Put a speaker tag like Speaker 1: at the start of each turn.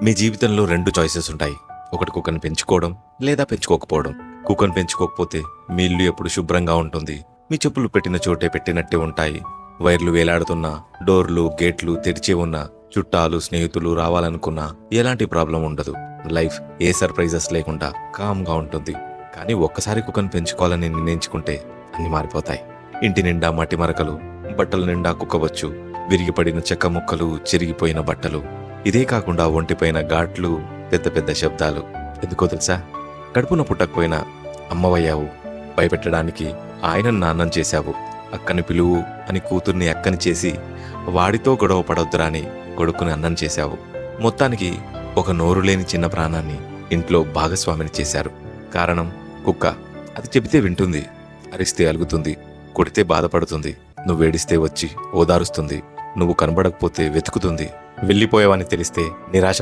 Speaker 1: మీ జీవితంలో 2 చాయిసెస్ ఉంటాయి. ఒకటి కుక్కని పెంచుకోవడం లేదా పెంచుకోకపోవడం. కుక్కని పెంచుకోకపోతే మీ ఇల్లు ఎప్పుడు శుభ్రంగా ఉంటుంది. మీ చెప్పులు పెట్టిన చోటే పెట్టినట్టే ఉంటాయి. వైర్లు వేలాడుతున్నా, డోర్లు గేట్లు తెరిచే ఉన్నా, చుట్టాలు స్నేహితులు రావాలనుకున్నా ఎలాంటి ప్రాబ్లం ఉండదు. లైఫ్ ఏ సర్ప్రైజెస్ లేకుండా కామ్గా ఉంటుంది. కానీ ఒక్కసారి కుక్కని పెంచుకోవాలని నిర్ణయించుకుంటే అన్ని మారిపోతాయి. ఇంటి నిండా మట్టి మరకలు, బట్టల నిండా కుక్కవచ్చు, విరిగిపడిన చెక్క ముక్కలు, చిరిగిపోయిన బట్టలు. ఇదే కాకుండా ఒంటిపైన ఘాట్లు, పెద్ద పెద్ద శబ్దాలు. ఎందుకో తెలుసా? కడుపున పుట్టకపోయినా అమ్మవయ్యావు, భయపెట్టడానికి ఆయనను నాన్నం చేశావు. అక్కని పిలువు అని కూతుర్ని అక్కని చేసి వాడితో గొడవ పడొద్దురా అని కొడుకుని అన్నం చేశావు. మొత్తానికి ఒక నోరు లేని చిన్న ప్రాణాన్ని ఇంట్లో భాగస్వామిని చేశారు. కారణం కుక్క. అది చెబితే వింటుంది, అరిస్తే అలుగుతుంది, కొడితే బాధపడుతుంది, నువ్వేడిస్తే వచ్చి ఓదారుస్తుంది, నువ్వు కనబడకపోతే వెతుకుతుంది, వెళ్ళిపోయావని తెలిస్తే నిరాశ